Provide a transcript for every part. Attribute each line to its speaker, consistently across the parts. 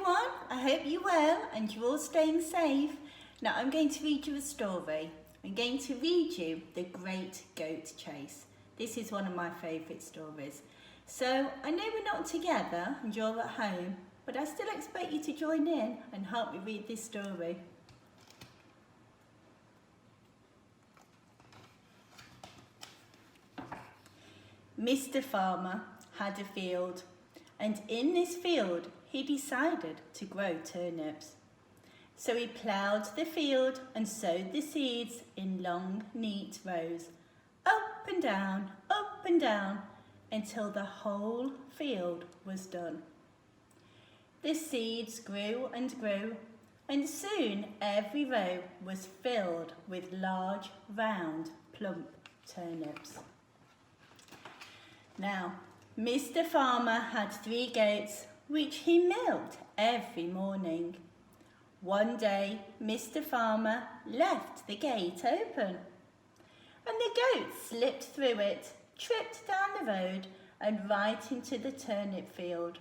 Speaker 1: everyone, I hope you're well and you're all staying safe. Now I'm going to read you a story. I'm going to read you The Great Goat Chase. This is one of my favourite stories. So I know we're not together and you're at home, but I still expect you to join in and help me read this story. Mr. Farmer had a field, and in this field he decided to grow turnips. So he ploughed the field and sowed the seeds in long, neat rows, up and down, until the whole field was done. The seeds grew, and soon every row was filled with large, round, plump turnips. Now, Mr. Farmer had 3 goats, which he milked every morning. One day, Mr. Farmer left the gate open, and the goats slipped through it, tripped down the road, and right into the turnip field.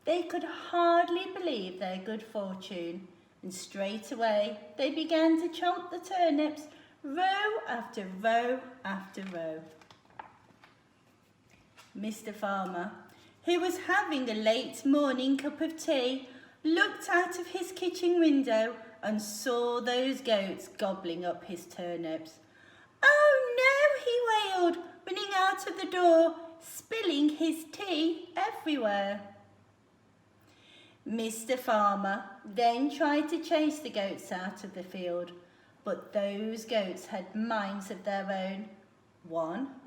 Speaker 1: They could hardly believe their good fortune, and straight away they began to chomp the turnips, row after row after row. Mr. Farmer, who was having a late morning cup of tea, looked out of his kitchen window and saw those goats gobbling up his turnips. "Oh no," he wailed, running out of the door, spilling his tea everywhere. Mr. Farmer then tried to chase the goats out of the field, but those goats had minds of their own. One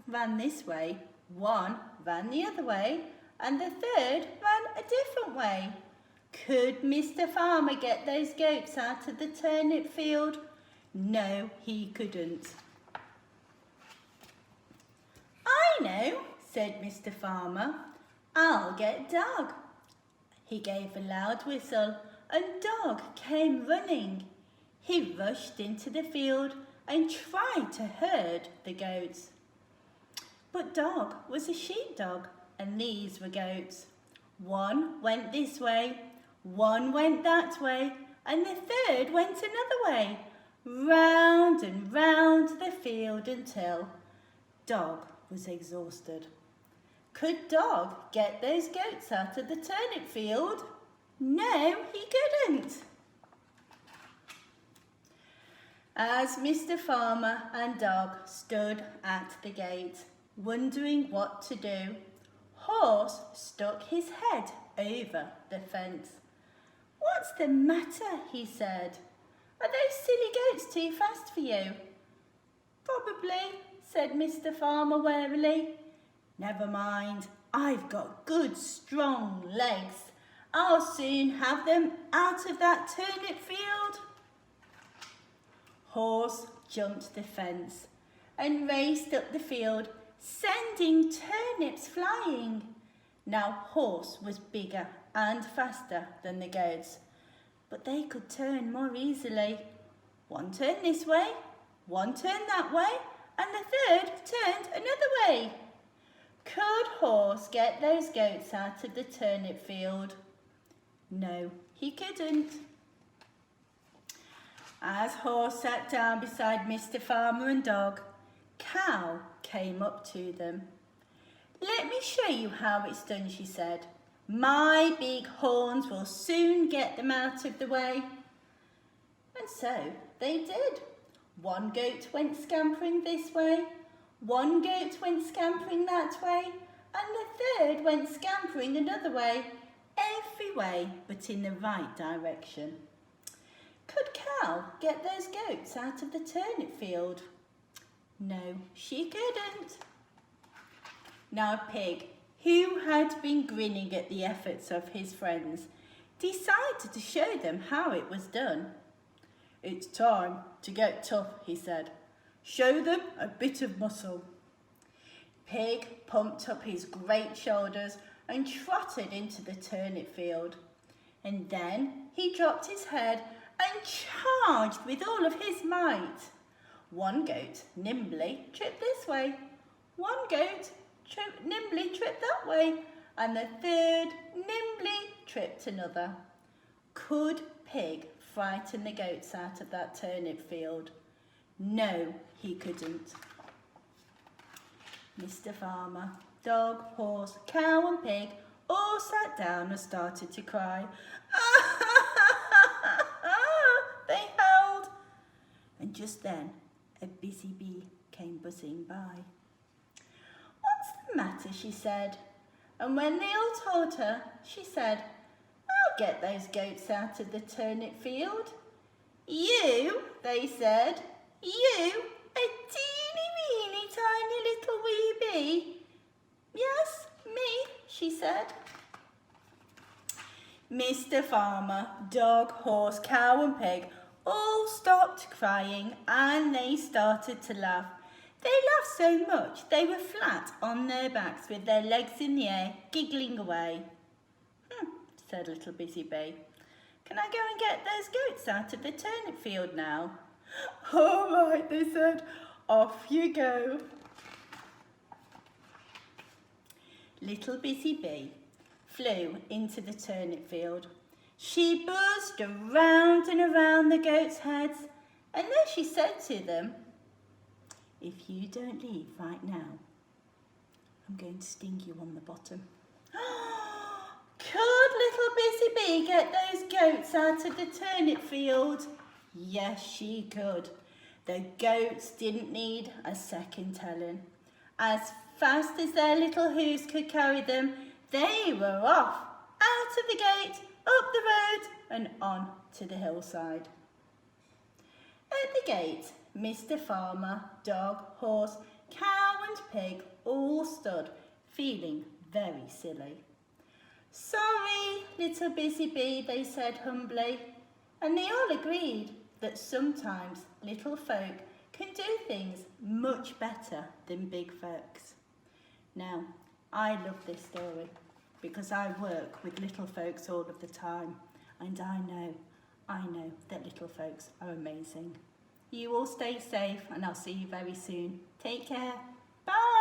Speaker 1: ran this way, one ran the other way, and the third ran a different way. Could Mr. Farmer get those goats out of the turnip field? No, he couldn't. "I know," said Mr. Farmer. "I'll get Dog." He gave a loud whistle, and Dog came running. He rushed into the field and tried to herd the goats. But Dog was a sheepdog, and these were goats. One went this way, one went that way, and the third went another way, round and round the field until Dog was exhausted. Could Dog get those goats out of the turnip field? No, he couldn't. As Mr. Farmer and Dog stood at the gate, wondering what to do, Horse stuck his head over the fence. "What's the matter?" he said. "Are those silly goats too fast for you?" "Probably," said Mr. Farmer warily. "Never mind, I've got good strong legs. I'll soon have them out of that turnip field." Horse jumped the fence and raced up the field, sending turnips flying. Now Horse was bigger and faster than the goats, but they could turn more easily. One turned this way, one turned that way, and the third turned another way. Could Horse get those goats out of the turnip field? No, he couldn't. As Horse sat down beside Mr. Farmer and Dog, Cow came up to them. "Let me show you how it's done," she said. "My big horns will soon get them out of the way." And so they did. One goat went scampering this way, one goat went scampering that way, and the third went scampering another way, every way but in the right direction. Could Cow get those goats out of the turnip field? No, she couldn't. Now Pig, who had been grinning at the efforts of his friends, decided to show them how it was done. "It's time to get tough," he said. "Show them a bit of muscle." Pig pumped up his great shoulders and trotted into the turnip field. And then he dropped his head and charged with all of his might. One goat nimbly tripped this way, one goat nimbly tripped that way, and the third nimbly tripped another. Could Pig frighten the goats out of that turnip field? No, he couldn't. Mr. Farmer, Dog, Horse, Cow and Pig all sat down and started to cry. They howled. And just then, a busy bee came buzzing by. What's the matter, she said. And when they all told her, she said, I'll get those goats out of the turnip field. You, they said, you, a teeny weeny tiny little wee bee. Yes, me, she said. Mr. Farmer, Dog, Horse, Cow and Pig all stopped crying and they started to laugh. They laughed so much they were flat on their backs with their legs in the air, giggling away. Said Little Busy Bee. Can I go and get those goats out of the turnip field now? All right, they said. Off you go. Little Busy Bee flew into the turnip field. She buzzed around and around the goats' heads, and then she said to them, if you don't leave right now, I'm going to sting you on the bottom. Could Little Busy Bee get those goats out of the turnip field? Yes, she could. The goats didn't need a second telling. As fast as their little hooves could carry them, they were off, out of the gate, up the road and on to the hillside. At the gate, Mr. Farmer, Dog, Horse, Cow and Pig all stood, feeling very silly. Sorry, Little Busy Bee, they said humbly, and they all agreed that sometimes little folk can do things much better than big folks. Now, I love this story because I work with little folks all of the time, and I know that little folks are amazing. You all stay safe and I'll see you very soon. Take care. Bye.